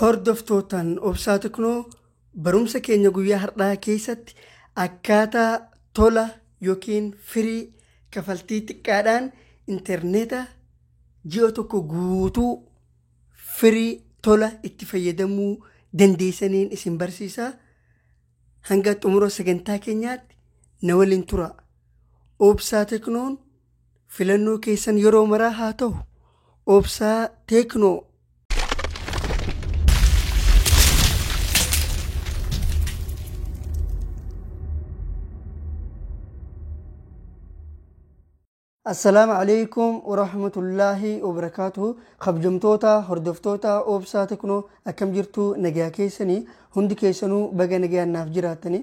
Hordoftootaan obsaa Teknoo barumsa keenya guyyaa har'aa keessatti akkaataa tola yookiin firii kafaltii xiqqaadhaan intarneeta ji'a tokko guutuu firii tola itti fayyadamuu dandeessaniin isin barsiisa. Hanga xumura sagantaa keenyaatti na waliin tura. Obsaa Teknoon filannoo keessan yeroo maraa haa ta'u. Obsaa Teknoo. السلام عليكم ورحمة الله وبركاته. خبجمتوتا هردفتوتا أوبسا تكنو أكم جرتو نجا كيسني هندي كيسنو بقى نجا نافجراتني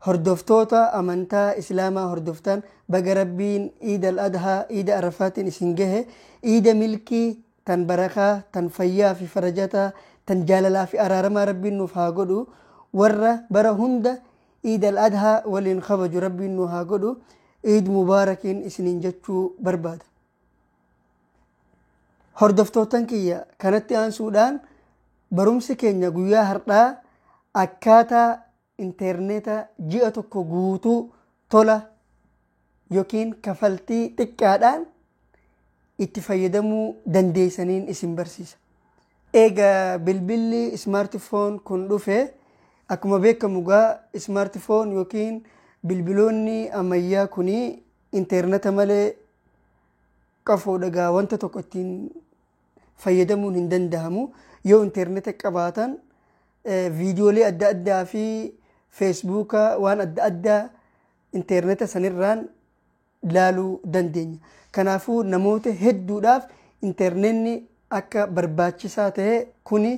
هردفتوتا أمانتا إسلاما هردفتان بقى ربين إيد الأدها إيد عرفات إسنجه إيد ملكي تن بركة تن فيا في فرجتا تن جاللا في أرارما ربين نفاقدو ورّا برا هند إيد الأدها ولين خبج ربين نهاقدو عيد مبارك إسنين جتشو برباد. هردفتوتان كيا كانت آن سودان برمس كينيا قويا هرطا أكاتا انترنتا جيئتو كوغوتو تولا يوكين كفلتي تكادان اتفايدمو دنديسانين اسم برسيس. ايغا بالبلي سمارت فون كن دوفي اكما بيكا مغا سمارت فون يوكين bilbiloonni ammayyaa kuni interneta malee qafoodha wanta tokko ittiin fayyadamuun hin danda'amu. Yoo interneta qabaatan viidiyoolee adda addaa fi feesbuuka waan adda addaa interneta sanirraan ilaaluu dandeenya. Kanaafuu namoota hedduudhaaf internetni akka barbaachisaa ta'e kuni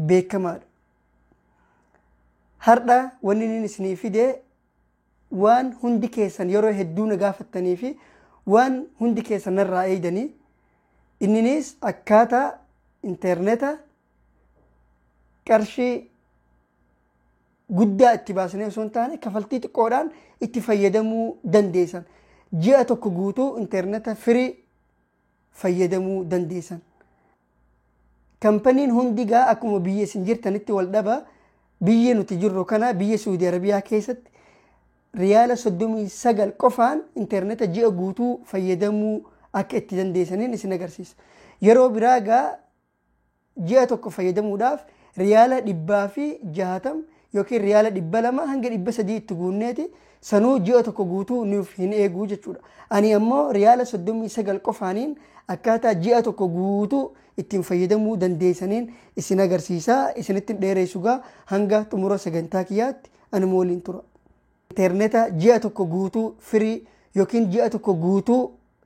beekamaadha. Har'a wanni inni isinii fide waan hundi keessan yeroo hedduu na gaafattanii fi waan hundi keessan irraa eegdanii inninis akkaataa interneta qarshii guddaa itti baasnee osoo hin taane kafaltii xiqqoodhaan itti fayyadamuu dandeessan. Ji'a tokko guutuu interneta firii fayyadamuu dandeessan. Kampaniin hundi gaa akkuma biyya isin jirtanitti wal dhaba. Biyya nuti jirru kana biyya Saudi Arabiyaa keessatti riyaala 39 qofaan interneta ji'a guutuu fayyadamuu akka itti dandeessaniin isin agarsiisa. Yeroo biraa gaa ji'a tokko fayyadamuudhaaf riyaala 160 yookiin riyaala 200 hanga 300 itti guunneeti sanuu ji'a tokko guutuu nuuf hin eeguu jechuudha. Ani ammoo riyaala 39 qofaaniin akkaataa ji'a tokko guutuu ittiin fayyadamuu dandeessaniin isin agarsiisa. Isinitti dheeressu gaa hanga xumura sagantaa kiyyaatti ani waliin tura. Interneta ji'a tokko guutuu firii yookiin ji'a tokko guutuu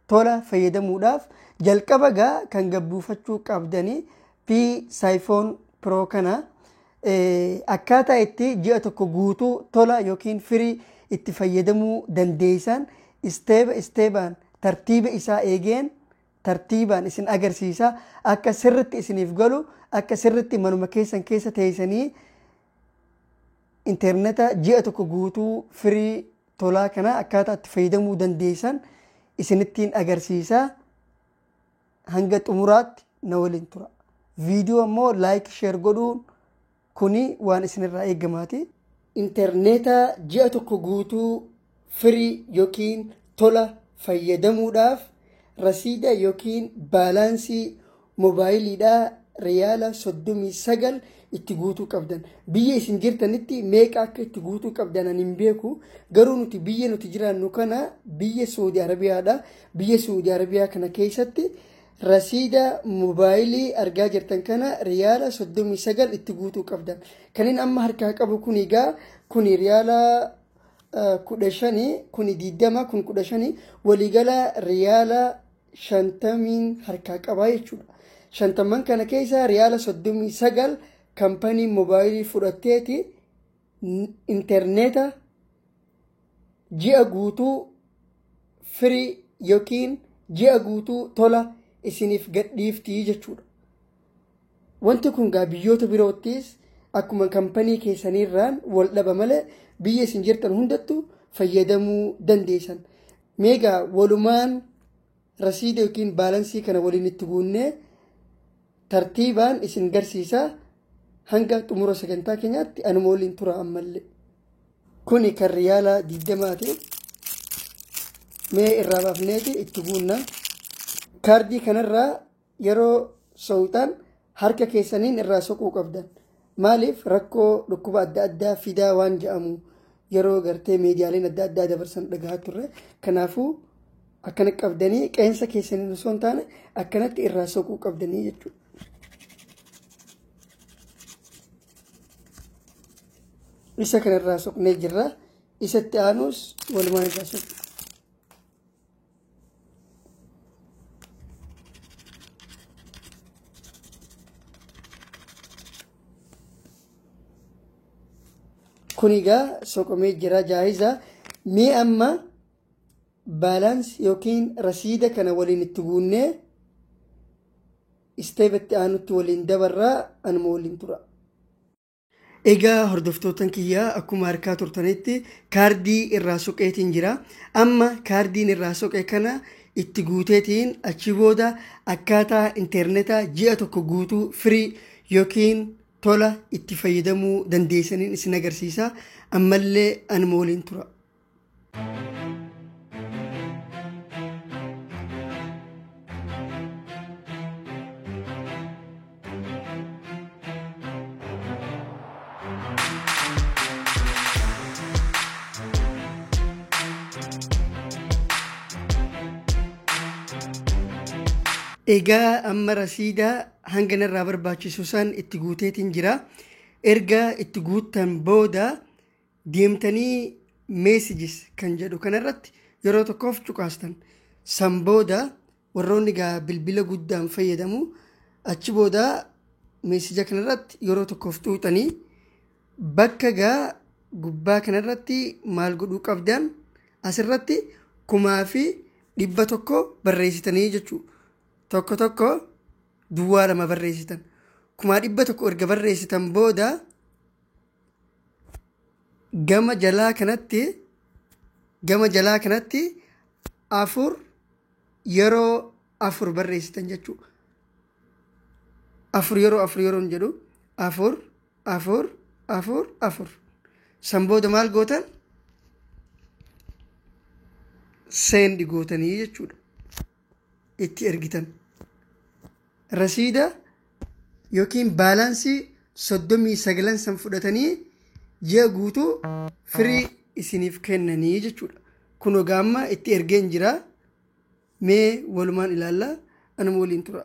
tola fayyadamuudhaaf jalqaba gaa kan gabbuufachuu qabdanii P-Siphon Pro kana akkaataa itti ji'a tokko guutuu tola yookiin firii itti fayyadamuu dandeessan isteebaan tartiiba isaa eegeen tartiibaan isin agarsiisa. Akka sirritti isiniif galu akka sirritti manuma keessan keessa teessanii interneta ji'a tokko guutuu firii tolaa kana akkaataa itti fayyadamuu dandeessan isinittiin agarsiisa. Hanga xumuraatti na waliin tura. Viidiyoo ammoo laayik sheer godhuun kuni waan isinirraa eegamaati. Interneta ji'a tokko guutuu firii yookiin tola fayyadamuudhaaf rasiida yookiin baalaansii moobaayiliidhaa riyaala 39 itti guutuu qabdan. Biyya isin jirtanitti meeqa akka itti guutuu qabdan ani hin beeku. Garuu nuti biyya nuti jiraannu kana biyya Saudi Arabiyaadha. Biyya Saudi Arabiyaa kana keessatti rasiida moobaayilii argaa jirtan kana riyaala 39 itti guutuu qabdan. Kanin amma harkaa qabu kun egaa kuni riyaala 15 kuni 20 kun 15 waliigala riyaala 50 harkaa qabaa jechuudha. 50 kana keessa riyaala 39 kampanii moobaayilii fudhatteeti interneta ji'a guutuu firii yookiin ji'a guutuu tola isiniif gadhiiftii jechuudha. Wanti kun gaa biyyoota biroottis akkuma kampanii keessaniirraan wal dhaba malee biyya isin jirtan hundattu fayyadamuu dandeessan. Meegaa walumaan rasiida yookiin baalansii kana waliin itti guunnee tartiibaan isin garsiisa. hanga xumura sagantaa keenyaatti anuma waliin tura ammallee. Kuni kan riyaala 20ti. Mee irraa baafneeti itti guunna. Kaardii kanarraa yeroo soowutaan harka keessaniin irraa soquu qabdan. Maaliif rakkoo dhukkuba adda addaa fidaa waan jedhamu yeroo gartee miidiyaaleen adda addaa dabarsan dhagahaa turre. Kanaafuu akkana qabdanii qeensa keessaniin osoo hin taane akkanatti irraa soquu qabdanii jechuudha. Isa kanarraa soqnee jirra. Isatti aanus walumaan irraa soqu. Kunigaa soqomee jira jaayiza. Mee amma baalaansi yookiin rasiida kana waliin itti guunnee isteebatti aanutti waliin dabarraa anuma waliin tura. Egaa hordoftootan kiyyaa akkuma harkaa turtanitti kaardii irraa soqeetiin jira. Amma kaardiin irraa soqe kana itti guuteetiin achi booda akkaataa internetaa ji'a tokko guutuu firii yookiin tola itti fayyadamuu dandeessaniin isin agarsiisa. Ammallee anuma waliin tura. Egaa amma rasiida hanga narraa barbaachisu san itti guuteetiin jira. Erga itti guuttan booda deemtanii meesijis kan jedhu kanarratti yeroo tokkoof cuqaastan. San booda warroonni gaa bilbila guddaan fayyadamu achi booda meesija kanarratti yeroo tokkoof xuuxanii bakka gaa gubbaa kanarratti maal godhuu qabdan asirratti 1,100 barreessitanii jechuudha. Tokko tokko duwwaa lama barreessitan. 100 erga barreessitan booda gama jalaa kanatti 4 yeroo 4 barreessitan jechuudha. 4 yeroo 4 yeroo jedhu 4 4 4 4. San booda maal gootan? Seendi gootanii jechuudha. Itti ergitan. Rasiida yookiin baalaansii 39 san fudhatanii ji'a guutuu firii isiniif kennanii jechuudha. Kun ogaamma itti ergeen jira. Mee walumaan ilaallaa anuma waliin tura.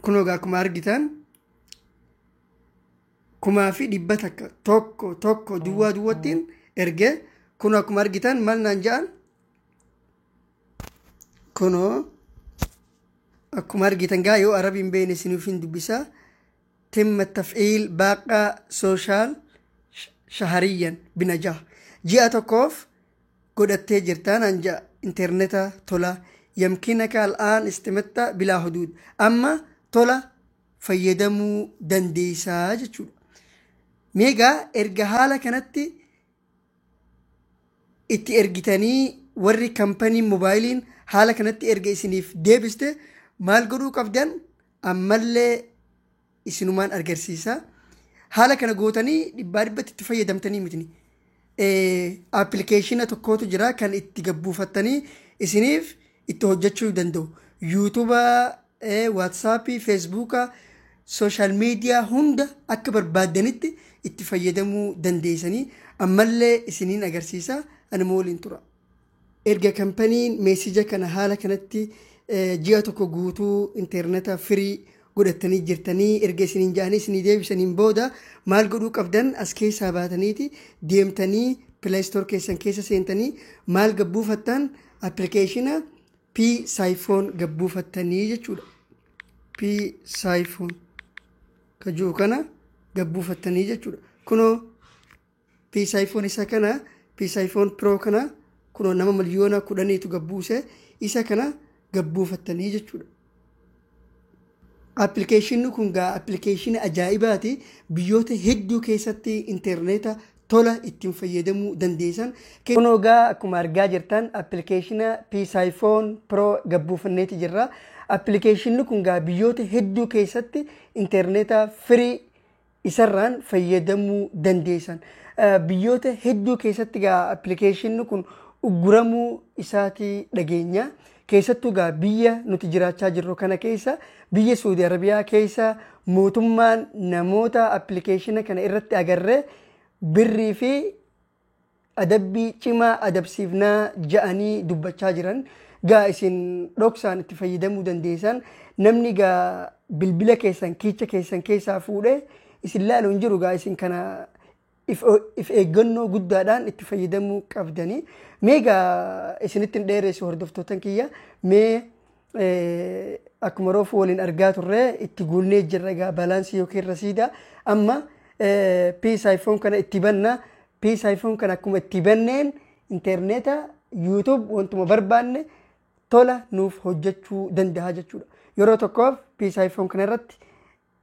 Kun ogaa akkuma argitan 1,100 tokko duwwaa duwwattiin ergee kun akkuma argitan maal naan jedhan kunoo akkuma argitan gaa yoo arabiin beekne isiniif hin dubbisaa timma taf'iil baaqaa sooshaal shahariyyan binajaa ji'a tokkoof godhattee jirtaan naan jedha interneta tola yamkinaka al'aan istimatta bilaa huduud amma tola fayyadamuu dandeessaa jechuudha. Meegaa erga haala kanatti itti ergitanii warri kaampanii moobaayiliin haala kanatti erga isiniif deebiste maal godhuu qabdan ammallee isinumaan agarsiisa. Haala kana gootanii dhibbaa dhibbatti itti fayyadamtanii mitini. Appilikeeshina tokkotu jira kan itti gabbuufattanii isiniif itti hojjechuu danda'u. Yuutuuba, Waatsaappii, Feesbuuka, sooshaal miidiyaa hunda akka barbaaddanitti itti fayyadamuu dandeessanii ammallee isiniin agarsiisa anuma waliin tura. Erga kaampaniin meesija kana haala kanatti ji'a tokko guutuu interneta firii godhattanii jirtanii erga isiniin ja'anii isinii deebisaniin booda maal godhuu qabdan as keessaa baataniiti deemtanii pileestoor keessan keessa seentanii maal gabbuufattan appilikeeshina P-Siphon gabbuufattanii jechuudha. P-Siphon ka jiru kana gabbuufattanii jechuudha. Kunoo P-Siphon isa kana P-Siphon Pro kana kunoo nama miliyoona 10tu gabbuuse isa kana gabbuufattanii jechuudha. Appilikeeshinni kun gaa appilikeeshina ajaa'ibaati. Biyyoota hedduu keessatti interneta tola ittiin fayyadamuu dandeessan. Kunoo gaa akkuma argaa jirtan appilikeeshina Peace iPhone Pro gabbuufanneeti jirra. Appilikeeshinni kun gaa biyyoota hedduu keessatti interneeta firii isarraan fayyadamuu dandeessan. Biyyoota hedduu keessatti gaa appilikeeshinni kun ugguramuu isaati dhageenya. Keessattuu gaa biyya nuti jiraachaa jirru kana keessa biyya Saudi Arabiyaa keessa mootummaan namoota appilikeeshina kana irratti agarree birrii fi adabbii cimaa adabsiifnaa ja'anii dubbachaa jiran. Gaa isin dhoksaan itti fayyadamuu dandeessan namni gaa bilbila keessan kiicha keessan keessaa fuudhee isin laalu hin jiru. Gaa isin kana if eeggannoo guddaadhaan itti fayyadamuu qabdanii. Mee gaa isinitti hin dheeressu hordoftootan kiyya. Mee akkuma roofu waliin argaa turre itti guulnee jirra gaa balaansii yookiin rasiida. Amma Peace iPhone kana itti banna. Peace iPhone kana akkuma itti banneen interneeta YouTube wantuma barbaanne tola nuuf hojjechuu danda'a jechuudha. Yeroo tokkoof Peace iPhone kana irratti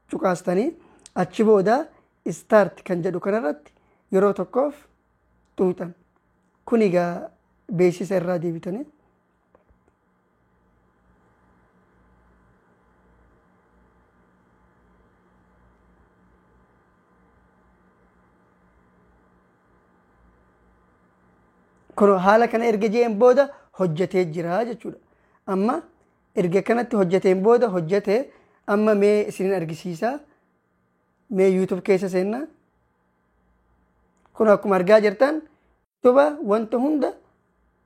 cuqaastanii achi booda start kan jedhu kana irratti yeroo tokkoof xuuxan. Kun egaa beeksisa irraa deebitanii. Kun haala kana erga jeen booda hojjetee jira jechuudha. Amma erga kanatti hojjeteen booda hojjetee amma mee isin argisiisa. Mee YouTube keessa seenna. Kun akkuma argaa jirtan YouTube wanta hunda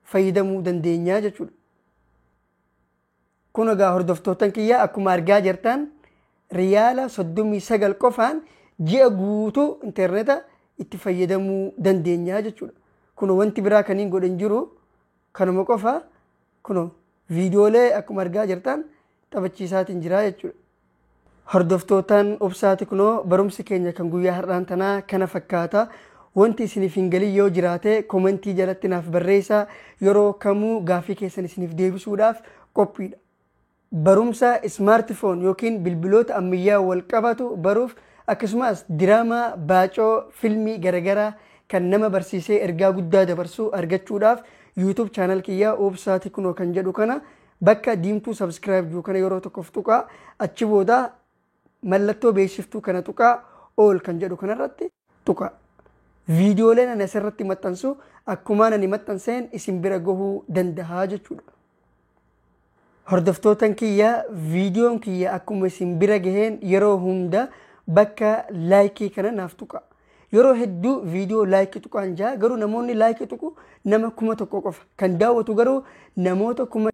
fayyadamuu dandeenya jechuudha. Kun egaa hordoftootan kiyya akkuma argaa jirtan riyaala 39 qofaan ji'a guutuu interneeta itti fayyadamuu dandeenya jechuudha. Kun wanti biraa kaniin godhan jiru kanuma qofa. Kun viidiyoolee akkuma argaa jirtan taphachiisaatiin jira jechuudha. Hordoftootaan obsaati kunoo barumsi keenya kan guyyaa har'aan tanaa kana fakkaata. Wanti isiniif hin galin yoo jiraate komentii jalatti naaf barreessaa. Yeroo kamuu gaafii keessan isiniif deebisuudhaaf qophiidha. Barumsa smartphone yookiin bilbiloota ammayyaa wal qabatu baruuf akkasumas diraamaa baacoo filmii garagaraa kan nama barsiisee ergaa guddaa dabarsuu argachuudhaaf YouTube channel kiyyaa obsaati kunoo kan jedhu kana bakka diimtuu subscribe jiru kana yeroo tokkoof tuqaa achi booda mallattoo beeksiftuu kana tuqaa all kan jedhu kanarratti tuqaa. Viidiyooleen ani asirratti maxxansu akkumaan ani maxxanseen isin bira gahuu danda'a jechuudha. Hordoftootan kiyya viidiyoon kiyya akkuma isin bira gaheen yeroo hunda bakka laayikii kana naaf tuqaa. Yeroo hedduu viidiyoo laayikii tuqaan jaa garuu namoonni laayikii tuqu nama 1000 qofa. Kan daawwatu garuu namoota 60,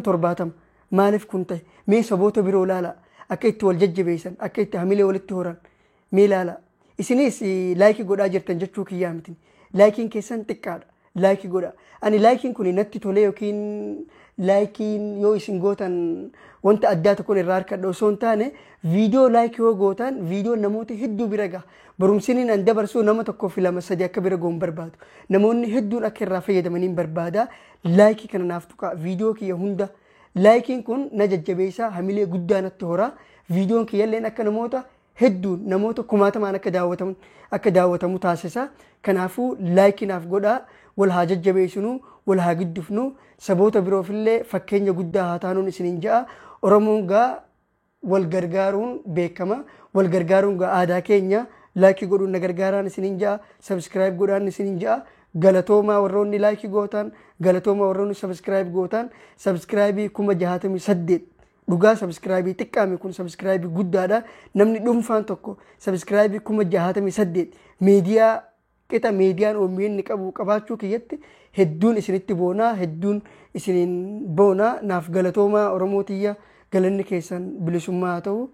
70. Maaliif kun ta'e? Mee saboota biroo ilaala. Akka itti wal jajjabeessan, akka itti hamilee walitti horan. Mee ilaala. Isinis laayikii godhaa jirtan jechuu kiyyaa miti. Laayikiin keessan xiqqaadha. Laayikii godhaa. Ani laayikiin kun natti tolee yookiin laayikiin yoo isin gootan wanta addaa tokko irraa harkadha osoo hin taane viidiyoo laayikii yoo gootan viidiyoo namoota hedduu bira gaha. Barumsiniin an dabarsuu nama 1, 2, 3 akka bira goon barbaadu. Namoonni hedduun akka irraa fayyadamaniin barbaada. Laayikii kana naaf tuqaa viidiyoo kiyya hunda. Laayikiin kun na jajjabeessaa hamilee guddaa natti horaa. Viidiyoon kiyyalleen akka namoota hedduun namoota 1000 akka daawwatamu taasisa. Kanaafuu laayikii naaf godhaa. Wal haa jajjabeessinuu, wal haa guddifnuu, saboota biroofillee fakkeenya guddaa haa taanuun isiniin ja'a. Oromoon gaa wal gargaaruun beekama. Wal gargaaruun gaa aadaa keenya. Laayikii godhuun na gargaaraan isiniin ja'a. Subscribe godhaan isiniin ja'a. Galatoomaa warroonni laayikii gootan, galatoomaa warroonni subscribe gootan. Subscribe 68. Dhugaa subscribe xiqqaame kun subscribe guddaadha. Namni dhuunfaan tokko subscribe 68 miidiyaa qixa miidiyaan OMN qabu qabaachuu kiyyatti hedduun isinitti boonaa, hedduun isiniin boonaa. Naaf galatoomaa Oromootiyya galanni keessan bilisummaa haa ta'u.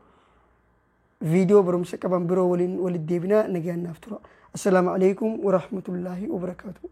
Viidiyoo barumsa qaban biroo waliin walitti deebinaa nagaan naaf tura. Assalaamu alaikum wa rahmatullahi wa barakatuh.